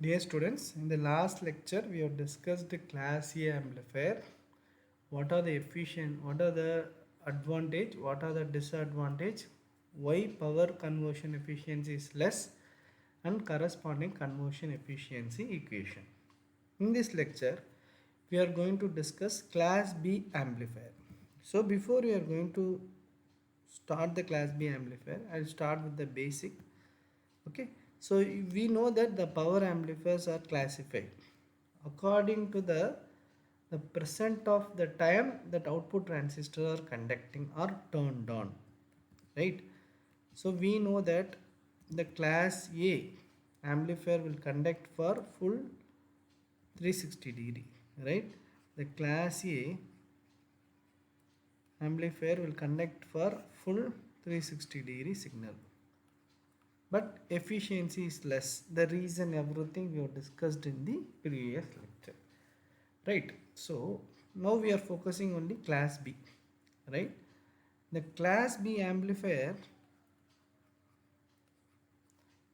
Dear students, in the last lecture we have discussed the class A amplifier. What are the efficient, what are the advantage, what are the disadvantage, why power conversion efficiency is less and corresponding conversion efficiency equation. In this lecture, we are going to discuss class B amplifier. So before we are going to start the class B amplifier, I'll start with the basic. Okay, so we know that the power amplifiers are classified according to the percent of the time that output transistors are conducting or turned on, right? So we know that the class A amplifier will conduct for full 360-degree, right? The class A amplifier will conduct for full 360-degree signal, but efficiency is less. The reason everything we have discussed in the previous lecture, right? So now we are focusing on the class B, right? The class B amplifier,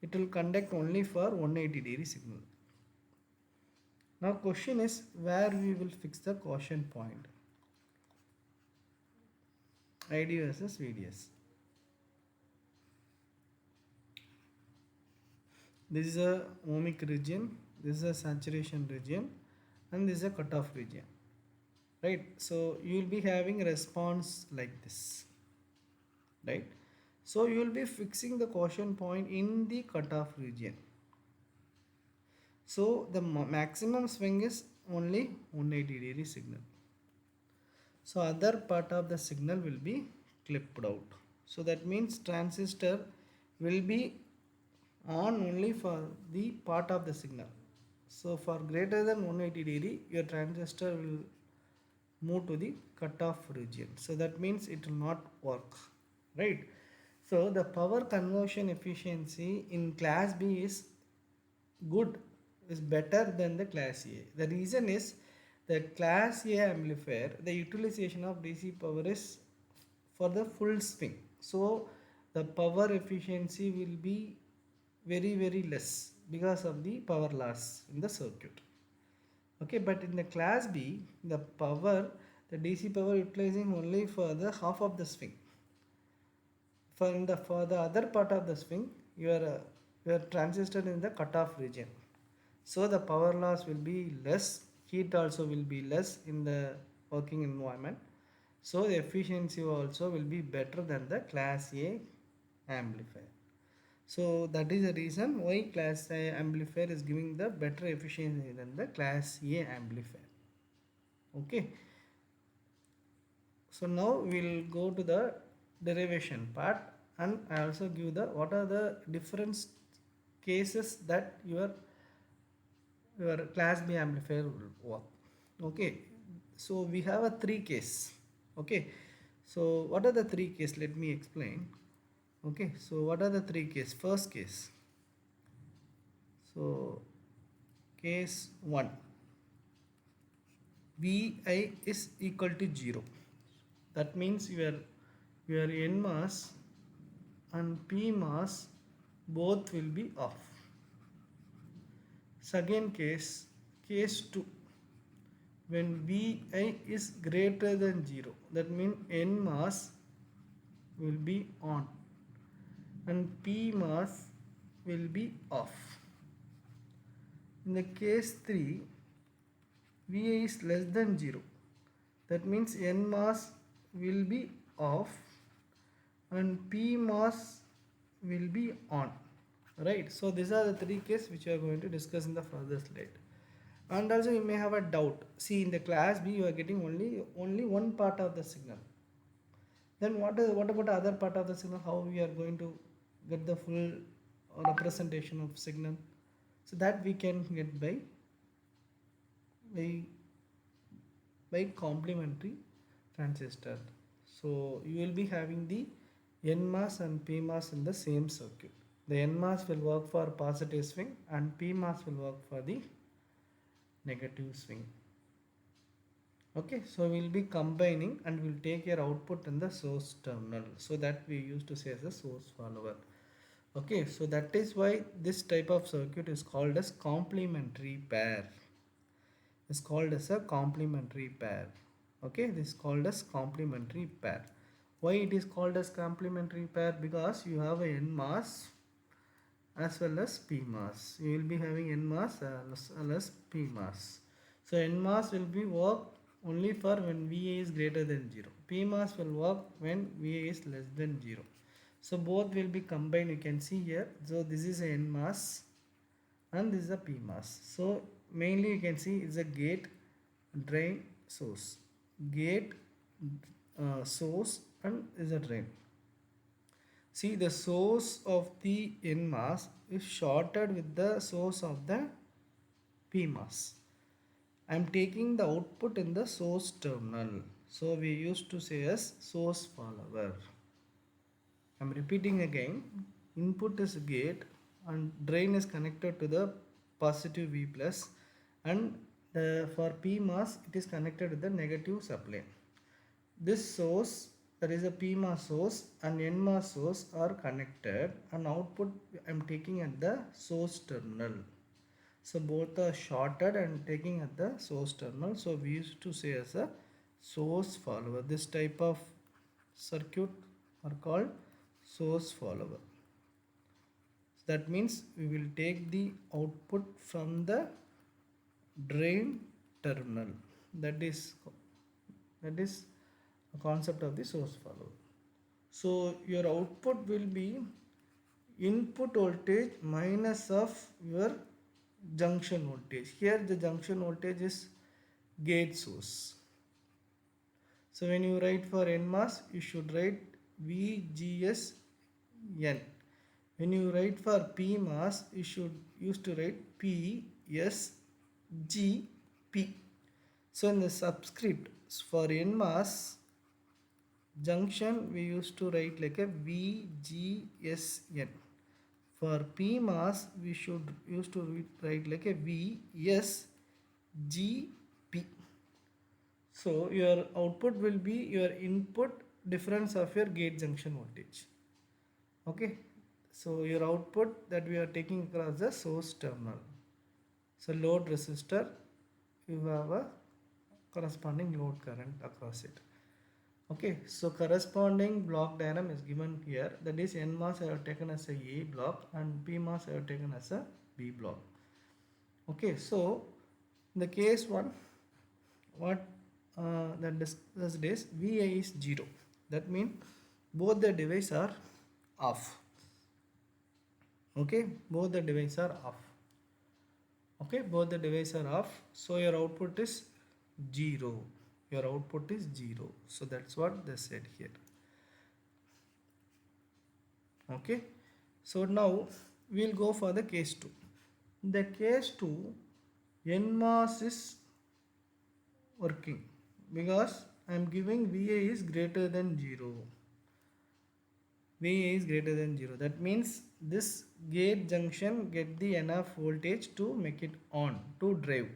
it will conduct only for 180-degree signal. Now question is where we will fix the quotient point, ID versus VDS. This is a ohmic region, this is a saturation region, and this is a cutoff region, right? So you will be having a response like this, right? So you will be fixing the quotient point in the cutoff region. So the maximum swing is only 180-degree signal. So other part of the signal will be clipped out. So that means transistor will be on only for the part of the signal. So for greater than 180-degree, your transistor will move to the cutoff region. So that means it will not work, right? So the power conversion efficiency in class B is good, is better than the class A. The reason is the class A amplifier, the utilization of DC power is for the full swing. So the power efficiency will be very less because of the power loss in the circuit. Okay, but in the class B, the power, the DC power utilizing only for the half of the swing. For the other part of the swing, your transistor in the cutoff region. So the power loss will be less, heat also will be less in the working environment. So the efficiency also will be better than the class A amplifier. So that is the reason why class A amplifier is giving the better efficiency than the class A amplifier. Okay. So now we'll go to the derivation part, and I also give the what are the different cases that your class B amplifier will work. Okay, so we have a three case. Okay, so what are the three case? Let me explain. Okay, so what are the three case? First case, so case 1, Vi is equal to 0. That means your N mass and P mass both will be off. Second case, case 2, when Vi is greater than 0, that means N mass will be on and P mass will be off. In the case 3, Vi is less than 0, that means N mass will be off and P mass will be on, right? So these are the three cases which we are going to discuss in the further slide. And also you may have a doubt, see in the class B you are getting only one part of the signal, then what about the other part of the signal, how we are going to get the full representation of signal? So that we can get by by complementary transistor. So you will be having the N mass and P mass in the same circuit. The N mass will work for positive swing and P mass will work for the negative swing. Okay, so we'll be combining and we'll take your output in the source terminal. So that we used to say as a source follower. Okay, so that is why this type of circuit is called as complementary pair. Is called as a complementary pair. Okay, this is called as complementary pair. Why it is called as complementary pair? Because you have a n mass as well as p mass. You will be having n mass as well as p mass. So n mass will be work only for when Va is greater than 0. P mass will work when Va is less than 0. So both will be combined, you can see here. So this is a n mass and this is a p mass. So mainly you can see it's a gate, drain, source. Gate, source, and is a drain. See, the source of the n mass is shorted with the source of the p mass. I am taking the output in the source terminal. So we used to say as source follower. I am repeating again. Input is gate and drain is connected to the positive V plus, and for P mass it is connected with the negative supply. This source, that is a P mass source and N mass source, are connected, and output I am taking at the source terminal. So both are shorted and taking at the source terminal. So we used to say as a source follower. This type of circuit are called source follower. That means we will take the output from the drain terminal. That is a concept of the source follower. So your output will be input voltage minus of your junction voltage. Here the junction voltage is gate source. So when you write for N mass, you should write VGS N. When you write for P mass, you should use to write PSGP. So in the subscript for N mass junction, we used to write like a VGSN. For P mass, we should use to write like a VSGP. So your output will be your input difference of your gate junction voltage. Okay, so your output that we are taking across the source terminal. So load resistor, you have a corresponding load current across it. Okay, so corresponding block diagram is given here. That is, N mass I have taken as a A block and P mass I have taken as a B block. Okay, so in the case 1, what that discussed is VA is 0. That means both the devices are off. Okay, both the devices are off. Okay, both the devices are off. So your output is 0. Your output is 0. So that's what they said here. Okay, so now we'll go for the case 2. In the case 2, NMOS is working because I am giving VA is greater than 0. VA is greater than 0. That means this gate junction get the enough voltage to make it on, to drive.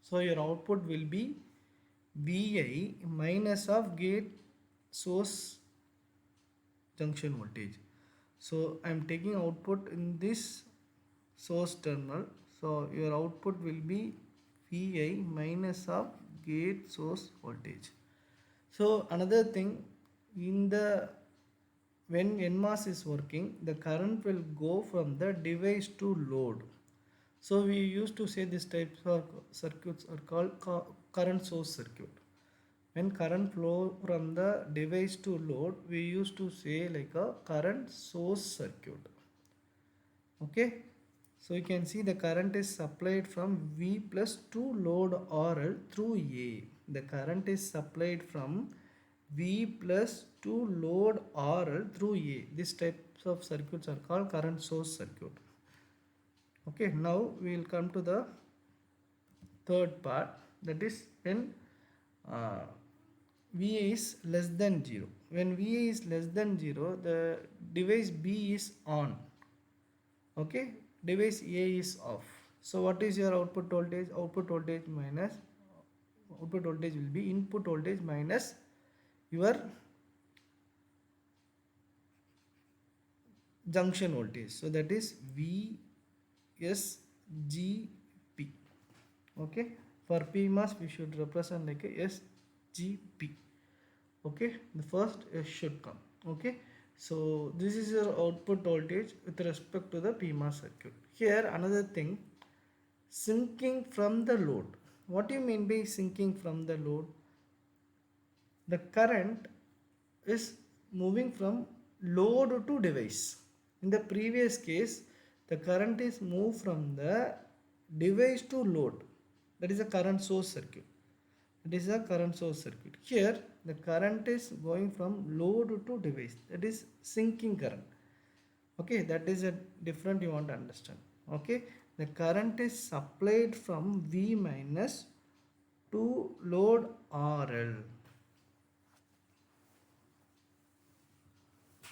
So your output will be VI minus of gate source junction voltage. So I am taking output in this source terminal. So your output will be VI minus of gate source voltage. So another thing, in the when NMOS is working, the current will go from the device to load. So we used to say this types of circuits are called current source circuit. When current flow from the device to load, we used to say like a current source circuit. Okay, so you can see the current is supplied from V plus to load RL through A. The current is supplied from V plus to load RL through A. These types of circuits are called current source circuit. Okay, now we will come to the third part, that is when VA is less than 0. When VA is less than 0, the device B is on. Okay, device A is off. So what is your output voltage? Output voltage will be input voltage minus your junction voltage. So that is VSGP. Okay, for PMOS we should represent like a SGP. Okay, the first S should come. Okay, so this is your output voltage with respect to the PMOS circuit. Here another thing, sinking from the load. What do you mean by sinking from the load? The current is moving from load to device. In the previous case, the current is moved from the device to load. That is a current source circuit. It is a current source circuit. Here, the current is going from load to device. That is sinking current. Okay, that is a different you want to understand. Okay, the current is supplied from V minus to load RL.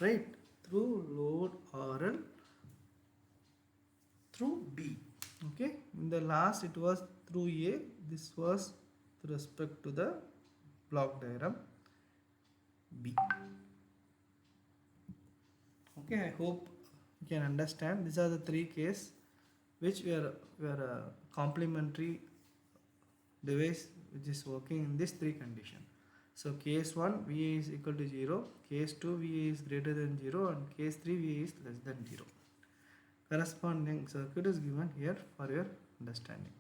Right, through load RL through B. Okay, in the last it was through A, this was with respect to the block diagram B. Okay, I hope you can understand. These are the three cases which were a complementary device which is working in these three conditions. So case 1 VA is equal to 0, case 2 VA is greater than 0, and case 3 VA is less than 0. Corresponding circuit is given here for your understanding.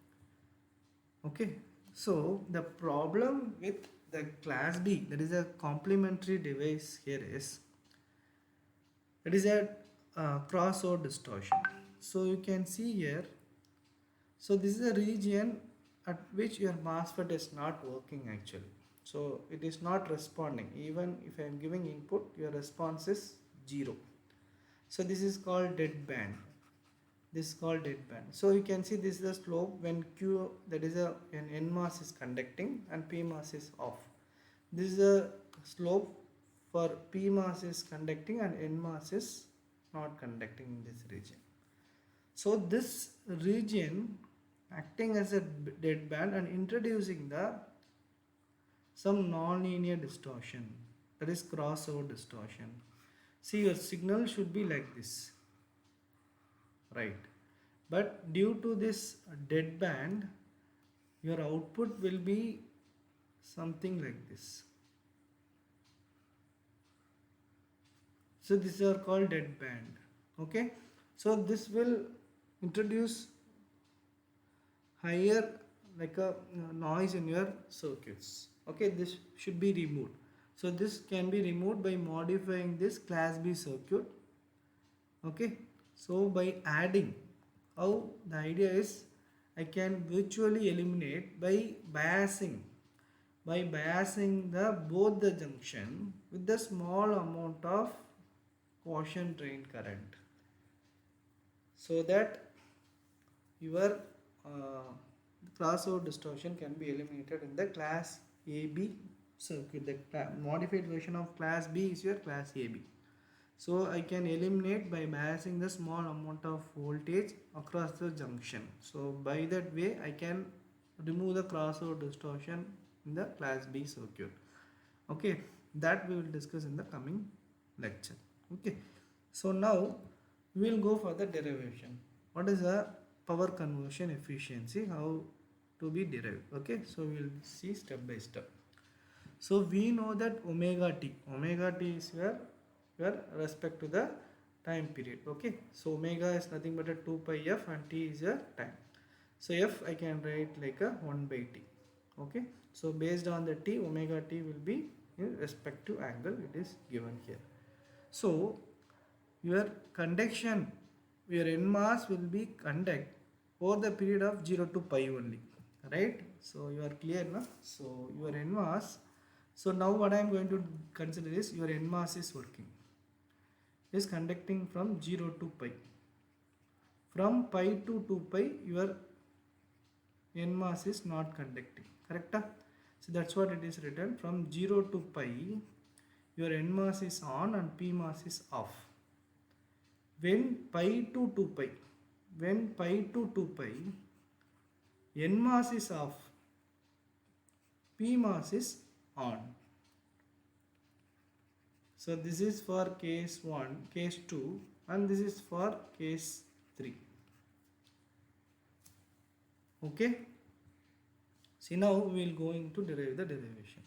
Okay, so the problem with the class B, that is a complementary device here, is it is a crossover distortion. So you can see here, so this is a region at which your MOSFET is not working actually. So it is not responding. Even if I am giving input, your response is 0. So this is called dead band. This is called dead band. So you can see this is the slope when Q, that is when NMOS is conducting and PMOS is off. This is the slope for PMOS is conducting and NMOS is not conducting in this region. So this region acting as a dead band and introducing some non-linear distortion, that is crossover distortion. See, your signal should be like this, right? But due to this dead band, your output will be something like this. So these are called dead band. Okay, so this will introduce higher like a noise in your circuits. Okay, this should be removed. So this can be removed by modifying this class B circuit. Okay, so by adding, how the idea is, I can virtually eliminate by biasing the both the junction with the small amount of quotient drain current, so that your crossover distortion can be eliminated in the class AB circuit. The modified version of class B is your class AB. So I can eliminate by biasing the small amount of voltage across the junction. So by that way I can remove the crossover distortion in the class B circuit. Okay, that we will discuss in the coming lecture. Okay, so now we will go for the derivation. What is the power conversion efficiency, how to be derived? Okay, so we will see step by step. So we know that omega t is your respect to the time period. Okay, so omega is nothing but a 2 pi f and t is your time. So f I can write like a 1 by t. Okay, so based on the t, omega t will be in respective angle, it is given here. So your conduction, your NMOS will be conduct over the period of 0 to pi only, right? So you are clear now. So your NMOS, so now what I am going to consider is your NMOS is working, is conducting from 0 to pi. From pi to 2 pi, your NMOS is not conducting, correct? So that's what it is written. From 0 to pi, your NMOS is on and PMOS is off. When pi to 2 pi, NMOS is off, PMOS is on. So this is for case 1. Case 2, and this is for case 3. Okay, see now we will go into derive the derivation.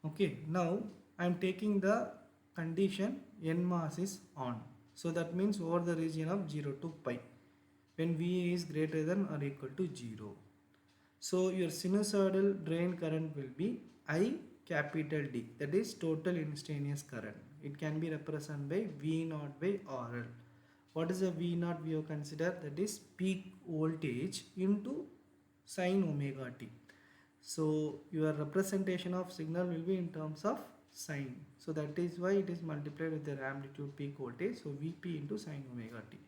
Okay, now I am taking the condition n mass is on, so that means over the region of 0 to pi when Va is greater than or equal to 0. So your sinusoidal drain current will be I capital D, that is total instantaneous current. It can be represented by V naught by RL. What is the V naught we have considered? That is peak voltage into sine omega t. So your representation of signal will be in terms of sine. So that is why it is multiplied with the amplitude peak voltage. So Vp into sine omega t.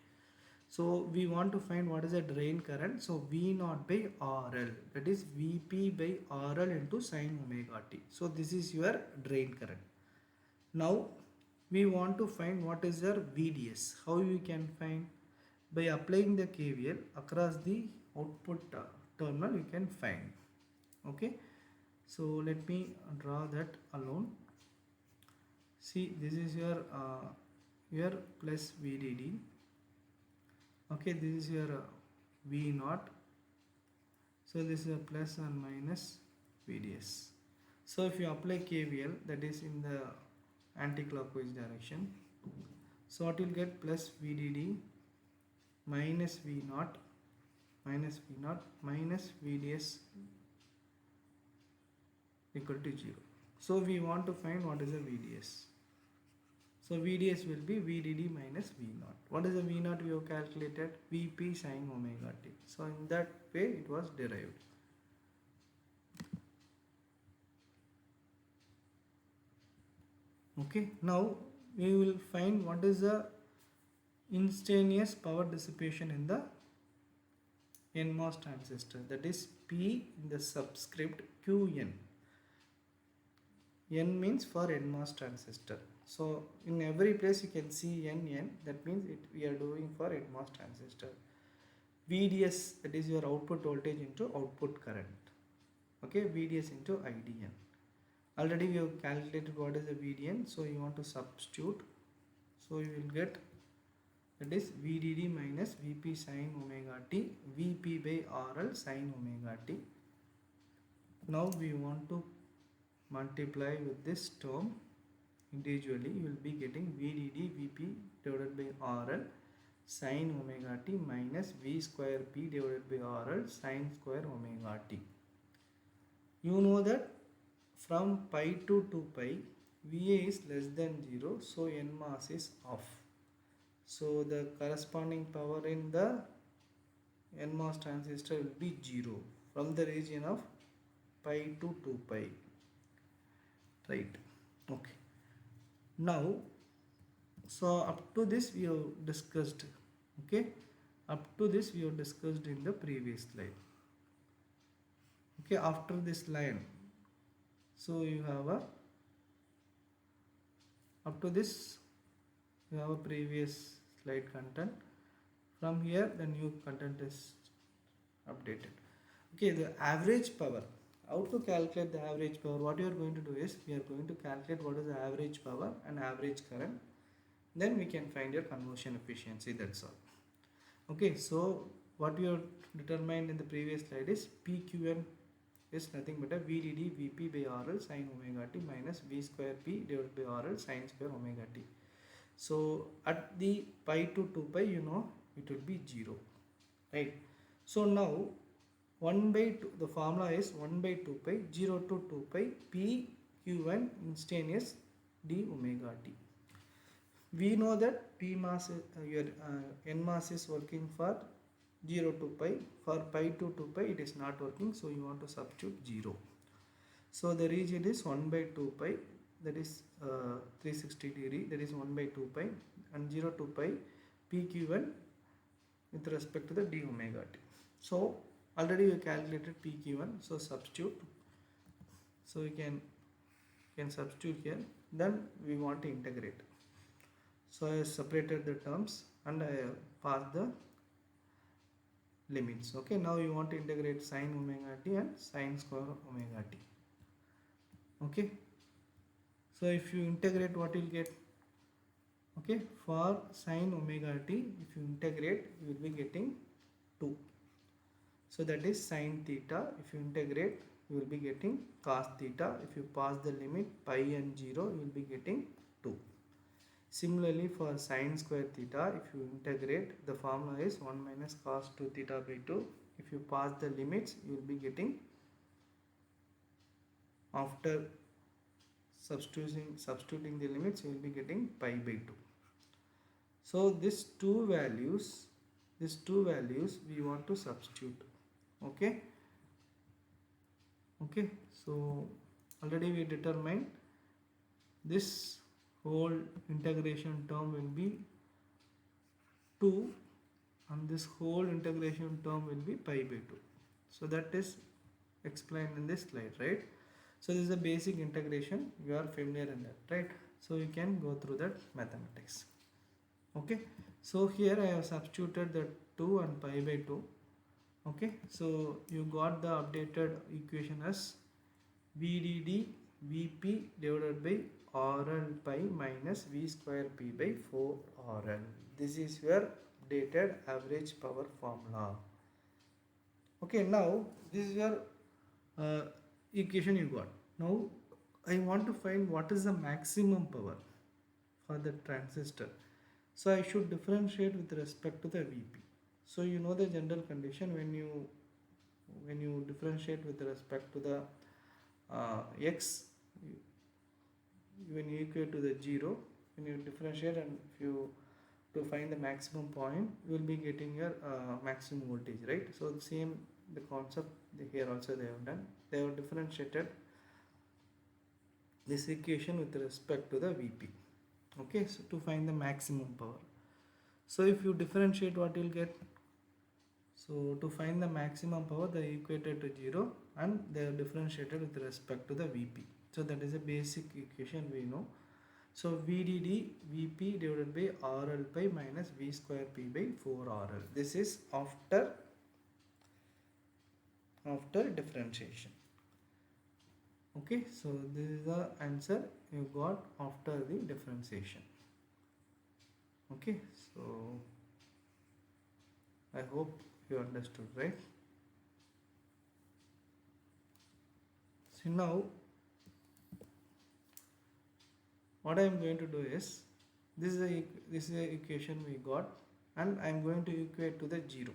So we want to find what is the drain current. So V naught by RL, that is Vp by RL into sine omega t. So this is your drain current. Now we want to find what is your VDS. How we can find? By applying the KVL across the output terminal you can find. Okay, so let me draw that alone. See, this is your plus VDD. Okay, this is your V naught. So this is a plus and minus VDS. So if you apply KVL, that is in the anti-clockwise direction, so what you will get? Plus VDD minus V naught minus VDS equal to 0. So we want to find what is the VDS. So VDS will be VDD minus V naught. What is the V naught we have calculated? Vp sin omega t. So in that way it was derived. Okay, now we will find what is the instantaneous power dissipation in the NMOS transistor, that is P in the subscript Qn. N means for NMOS transistor. So in every place you can see N, that means we are doing for NMOS transistor. VDS, that is your output voltage into output current. Okay, VDS into IDN. Already we have calculated what is the VDN, so you want to substitute. So you will get, that is VDD minus Vp sin omega t, Vp by RL sin omega t. Now we want to multiply with this term individually. You will be getting VDD Vp divided by RL sin omega t minus V square P divided by RL sin square omega t. You know that from pi to 2 pi Va is less than 0, so NMOS is off. So the corresponding power in the NMOS transistor will be 0 from the region of pi to 2 pi. Right. Okay. Now, so up to this we have discussed. Okay. Up to this we have discussed in the previous slide. Okay. After this line, so you have a, up to this you have a previous slide content. From here the new content is updated. Okay, the average power. How to calculate the average power? What you are going to do is, we are going to calculate what is the average power and average current. Then we can find your conversion efficiency, that's all. Okay, so what we have determined in the previous slide is PQN is nothing but a VDD Vp by RL sin omega t minus V square P divided by RL sin square omega t. So at the pi to 2 pi, you know, it will be 0, right? So now 1 by 2, the formula is 1 by 2 pi, 0 to 2 pi, P Q1 instantaneous d omega t. We know that P mass, your N mass is working for 0 to pi, for pi to 2 pi it is not working, so you want to substitute 0. So the region is 1 by 2 pi, that is 360 degree, that is 1 by 2 pi, and 0 to pi PQ1 with respect to the d omega t. So already we calculated PQ1, so substitute. So we can substitute here. Then we want to integrate. So I have separated the terms and I have passed the limits. Okay, now you want to integrate sin omega t and sin square omega t. Okay, so if you integrate, what you will get? Okay, for sine omega t, if you integrate, you will be getting 2. So that is sine theta. If you integrate, you will be getting cos theta. If you pass the limit pi and 0, you will be getting 2. Similarly, for sine square theta, if you integrate, the formula is 1 minus cos 2 theta by 2. If you pass the limits, you will be getting, after substituting the limits, you will be getting pi by 2. So these two values we want to substitute. Okay. So already we determined this whole integration term will be 2 and this whole integration term will be pi by 2. So that is explained in this slide, right? So this is a basic integration, you are familiar in that, right? So you can go through that mathematics. Okay, so here I have substituted the 2 and pi by 2. Okay, so you got the updated equation as VDD Vp divided by RL pi minus V square P by 4 RL. This is your updated average power formula. Okay, now this is your equation you got. Now I want to find what is the maximum power for the transistor. So I should differentiate with respect to the Vp. So you know the general condition when you differentiate with respect to the x, when you equate to the 0, when you differentiate and if you to find the maximum point, you will be getting your maximum voltage, right? So the same the concept here also they have done. They have differentiated this equation with respect to the Vp. Okay, so to find the maximum power. So if you differentiate, what you will get? So to find the maximum power, they equated to 0 and they are differentiated with respect to the Vp. So that is a basic equation we know. So VDD Vp divided by RL pi minus V square P by 4 RL. This is after differentiation. Okay, so this is the answer you got after the differentiation. Okay, so I hope you understood, right? So now what I am going to do is, this is a equation we got and I am going to equate to the 0.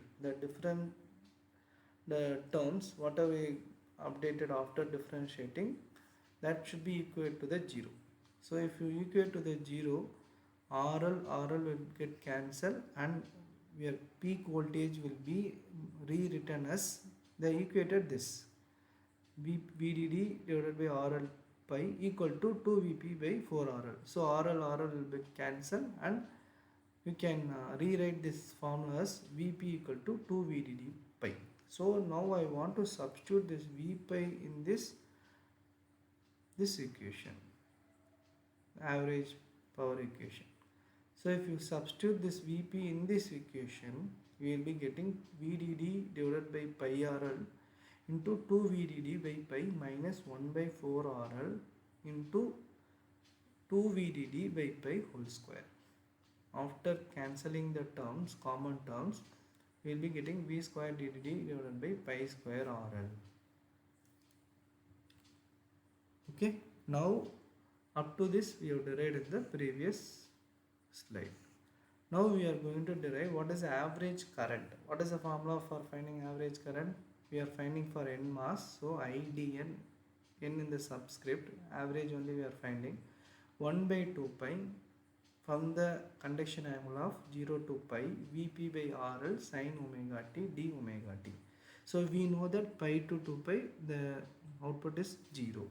The terms whatever we updated after differentiating, that should be equate to the 0. So if you equate to the 0, RL will get cancelled and your peak voltage will be rewritten as the equated this VDD divided by RL pi equal to 2 Vp by 4 RL. So RL will be cancelled and you can rewrite this formula as Vp equal to 2 VDD pi. So now I want to substitute this V pi in this equation, average power equation. So if you substitute this Vp in this equation, we will be getting VDD divided by pi RL into 2 VDD by pi minus 1 by 4 RL into 2 VDD by pi whole square. After cancelling the terms, common terms, we will be getting V square DDD divided by pi square RL. Okay, now up to this we have derived in the previous slide. Now we are going to derive what is the average current. What is the formula for finding average current? We are finding for n mass, so IDN, n in the subscript, average only we are finding 1 by 2 pi from the conduction angle of 0 to pi Vp by RL sin omega t d omega t. So we know that pi to 2 pi the output is 0.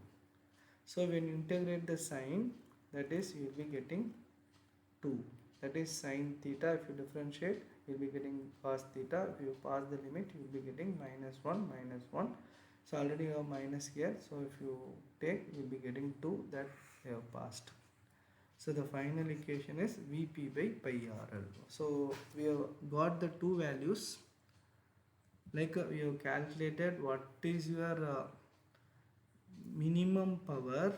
So when you integrate the sine, that is you will be getting 2. That is sine theta. If you differentiate, you will be getting cos theta. If you pass the limit, you will be getting minus 1 minus 1. So already you have minus here. So if you take, you will be getting 2, that you have passed. So the final equation is Vp by pi RL. So we have got the two values. Like we have calculated what is your minimum power,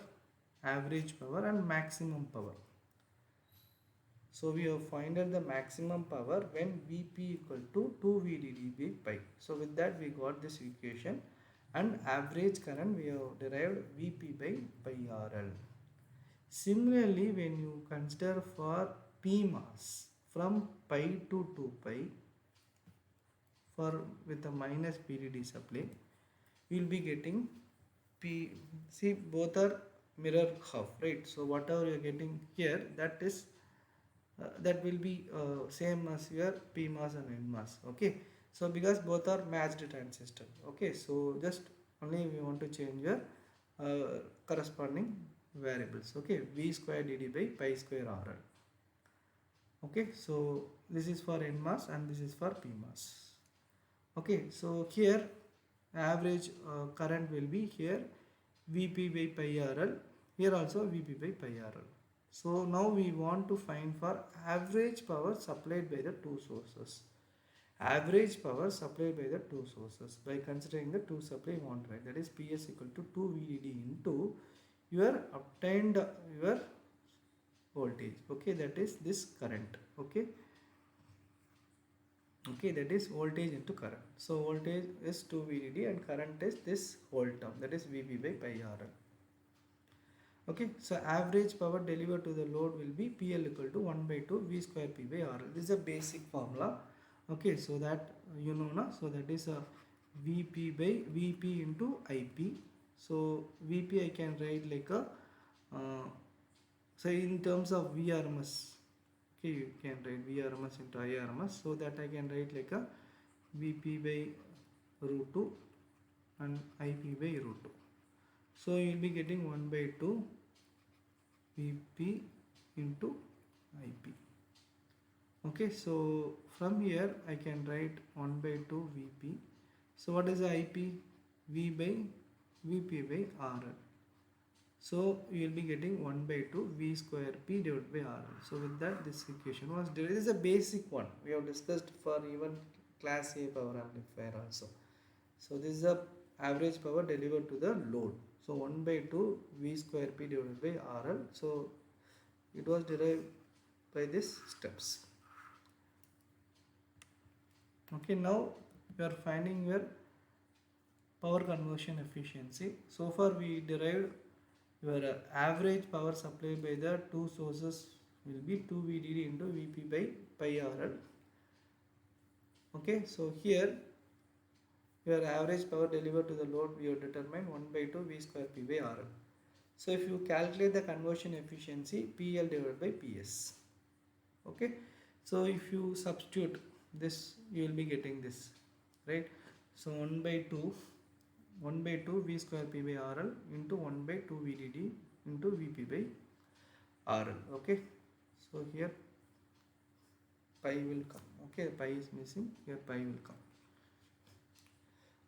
average power and maximum power. So we have find out the maximum power when Vp equal to 2 VDD by pi. So with that we got this equation, and average current we have derived Vp by pi RL. Similarly, when you consider for PMOS from pi to 2 pi for with a minus VDD supply, we will be getting P. See, both are mirror half, right? So whatever you are getting here, that is that will be same as your PMOS and NMOS. Okay, so because both are matched transistor. Okay, so just only we want to change your corresponding variables. Okay, V square dd by pi square RL. Okay, so this is for NMOS and this is for PMOS. Okay, so here average current will be here Vp by pi RL, here also Vp by pi RL. So now we want to find for average power supplied by the two sources. Average power supplied by the two sources by considering the two supply we want, right? That is Ps equal to 2 VDD into your obtained your voltage. Okay, that is this current. Okay. Okay, that is voltage into current. So voltage is 2 VDD and current is this whole term, that is Vp by pi RL. Okay, so average power delivered to the load will be PL equal to 1 by 2 V square P by RL. This is a basic formula. Okay, so that you know now. So that is a Vp by Vp into Ip. So Vp I can write like a so in terms of Vrms. Okay, you can write Vrms into Irms, so that I can write like a Vp by root 2 and Ip by root 2. So you will be getting 1 by 2 Vp into Ip. Okay, so from here I can write 1 by 2 Vp. So what is the Ip? V by Vp by RL. So you will be getting 1 by 2 V square P divided by RL. So with that this equation was derived. This is a basic one. We have discussed for even class A power amplifier also. So this is the average power delivered to the load. So 1 by 2 V square P divided by RL. So it was derived by these steps. Okay, now we are finding your power conversion efficiency. So far we derived your average power supplied by the two sources will be 2 VDD into Vp by pi RL. Okay, so here your average power delivered to the load we have determined 1 by 2 V square P by RL. So if you calculate the conversion efficiency, PL divided by PS. Okay, so if you substitute this, you will be getting this, right? So 1 by 2 V square P by RL into 1 by 2 VDD into Vp by RL. Okay, so here pi will come. Okay, pi is missing, here pi will come.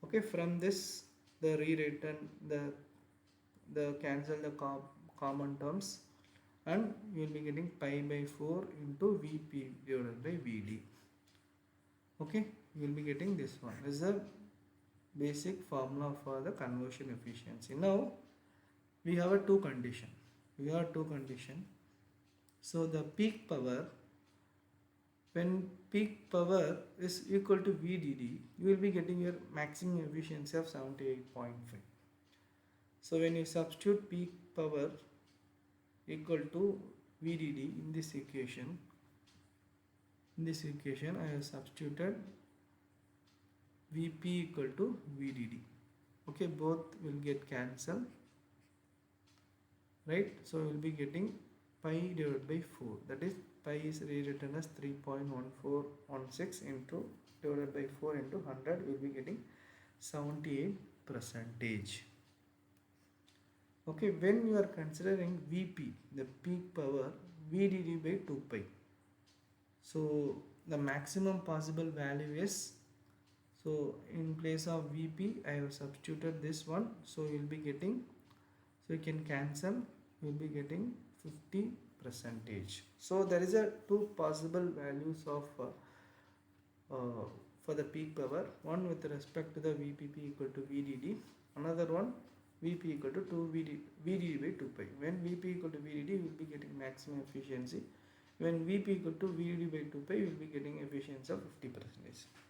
Okay, from this the rewritten the cancel the common terms, and you will be getting pi by 4 into Vp divided by Vd. Okay, you will be getting this one. This is the basic formula for the conversion efficiency. Now we have a two condition. So the peak power, when peak power is equal to VDD, you will be getting your maximum efficiency of 78.5. So when you substitute peak power equal to VDD in this equation, I have substituted Vp equal to VDD. Okay, both will get cancelled, right? So we will be getting pi divided by 4. That is, pi is rewritten as 3.1416 into divided by 4 into 100. We will be getting 78%. Okay, when you are considering Vp, the peak power, VDD by 2 pi. So the maximum possible value is, so in place of Vp I have substituted this one. So you will be getting, so you can cancel, you will be getting 50%. So there is a two possible values of for the peak power. One with respect to the Vpp equal to VDD, another one Vp equal to 2 VDD by 2 pi. When Vp equal to VDD, we will be getting maximum efficiency. when Vp equal to Vd by 2 pi, we will be getting efficiency of 50%.